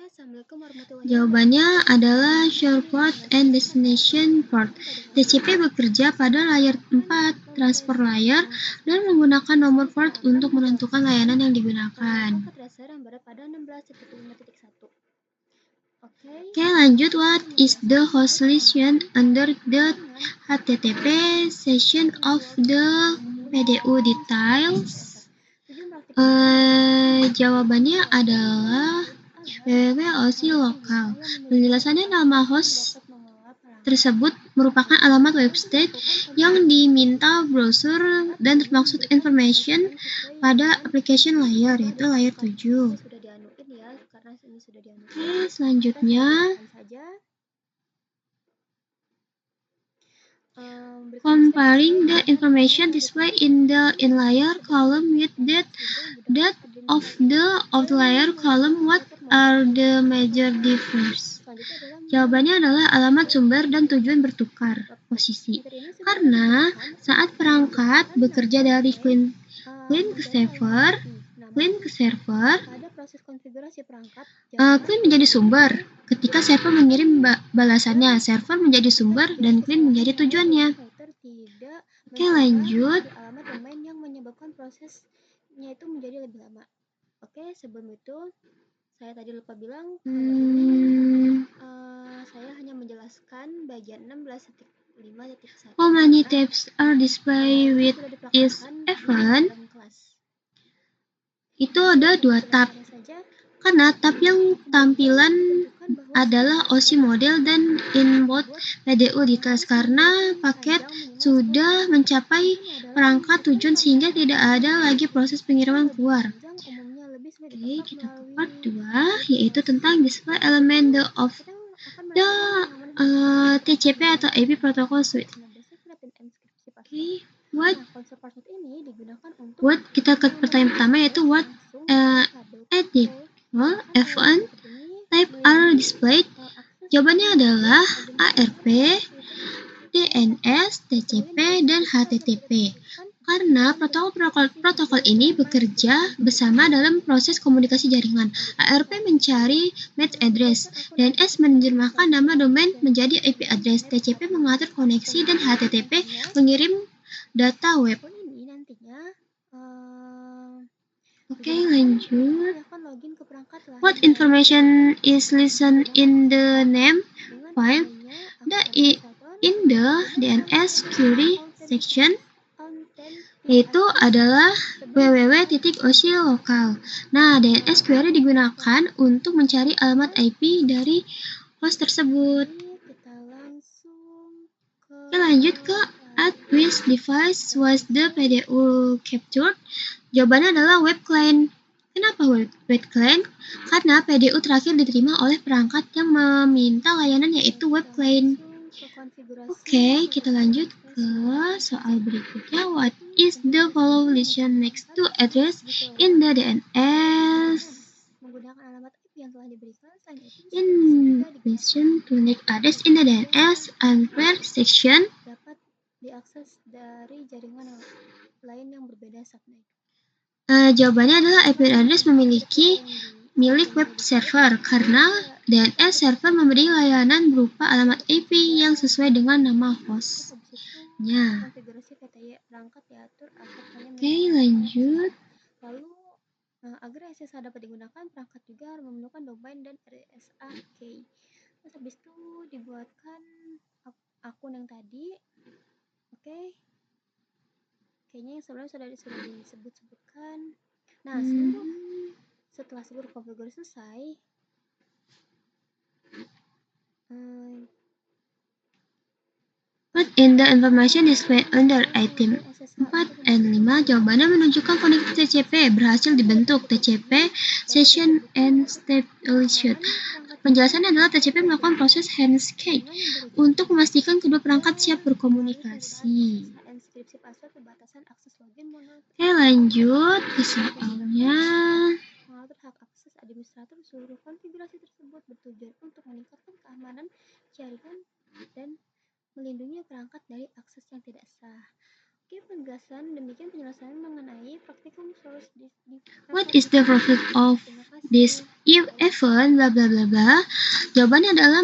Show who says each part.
Speaker 1: Assalamualaikum warahmatullahi wabarakatuh.
Speaker 2: Jawabannya adalah Shore Port and Destination Port. TCP bekerja pada layer 4, transfer layer, dan menggunakan nomor port untuk menentukan layanan yang digunakan.
Speaker 1: Pangkat dasar yang berada pada 16.5.1.
Speaker 2: Oke, lanjut. What is the host solution under the HTTP session of the PDU details? Jawabannya adalah www.oclocale. Penjelasannya, nama host tersebut merupakan alamat website yang diminta browser dan termaksud information pada application layer, yaitu layer 7.
Speaker 1: Sudah dianuin ya, karena ini sudah dianuin.
Speaker 2: Oke, selanjutnya comparing the information displayed in the inlayer column with that of the outlier column. What are the major differences? Jawabannya adalah alamat sumber dan tujuan bertukar posisi. Karena saat perangkat bekerja dari client ke server,
Speaker 1: Pada proses konfigurasi perangkat,
Speaker 2: client menjadi sumber. Ketika server mengirim balasannya, server menjadi sumber dan client menjadi tujuannya. Oke, lanjut.
Speaker 1: Alamat domain yang menyebabkan prosesnya itu menjadi lebih lama. Oke, sebelum itu saya tadi lupa bilang saya hanya menjelaskan bagian 16.5.1.
Speaker 2: How many tabs are displayed with each event? Itu ada 2 tab. Karena tab yang tampilan adalah OSI model dan inbound PDU details, karena paket sudah mencapai perangkat tujuan sehingga tidak ada lagi proses pengiriman keluar. Oke, kita ke part 2, yaitu tentang display element of the TCP atau IP Protocol Suite. Oke, kita ke pertanyaan pertama, yaitu what event type are displayed? Jawabannya adalah ARP, DNS, TCP, dan HTTP. Karena protokol ini bekerja bersama dalam proses komunikasi jaringan. ARP mencari MAC address, DNS menerjemahkan nama domain menjadi IP address, TCP mengatur koneksi, dan HTTP mengirim data web. Oke, lanjut. What information is listed in the name file in the DNS query section? Yaitu adalah www.oclocale. Nah, DNS query digunakan untuk mencari alamat IP dari host tersebut. Oke, lanjut ke at which device was the PDU captured? Jawabannya adalah web client. Kenapa web client? Karena PDU terakhir diterima oleh perangkat yang meminta layanan, yaitu web client. Oke, kita lanjut ke soal berikutnya. What is the following next to address in the DNS?
Speaker 1: Menggunakan alamat IP yang telah diberikan, selain itu
Speaker 2: in addition to next address in the DNS and where section
Speaker 1: dapat diakses dari jaringan lain yang berbeda subnet.
Speaker 2: Jawabannya adalah IP address milik web server, karena DNS server memberi layanan berupa alamat IP yang sesuai dengan nama hostnya. Oke, lanjut.
Speaker 1: Lalu agar SSH dapat digunakan, perangkat juga harus menemukan domain dan RSA key. Terus habis itu dibuatkan akun yang tadi. Oke. Kayaknya yang sebelumnya sudah disebutkan. Nah, setelah seluruh konfigurasi selesai,
Speaker 2: What in the information displayed under item 4 and 5? Jawabannya menunjukkan koneksi TCP berhasil dibentuk. TCP session and established. Penjelasannya adalah TCP melakukan proses handshake untuk memastikan kedua perangkat siap berkomunikasi. Oke, lanjut ke soalnya.
Speaker 1: Mengatur hak akses administrator seluruh konfigurasi tersebut bertujuan untuk meningkatkan keamanan jaringan dan melindungi perangkat dari akses yang tidak sah. Oke, demikian penjelasan mengenai praktikum source.
Speaker 2: What is the profit of this if even bla bla bla bla. Jawabannya adalah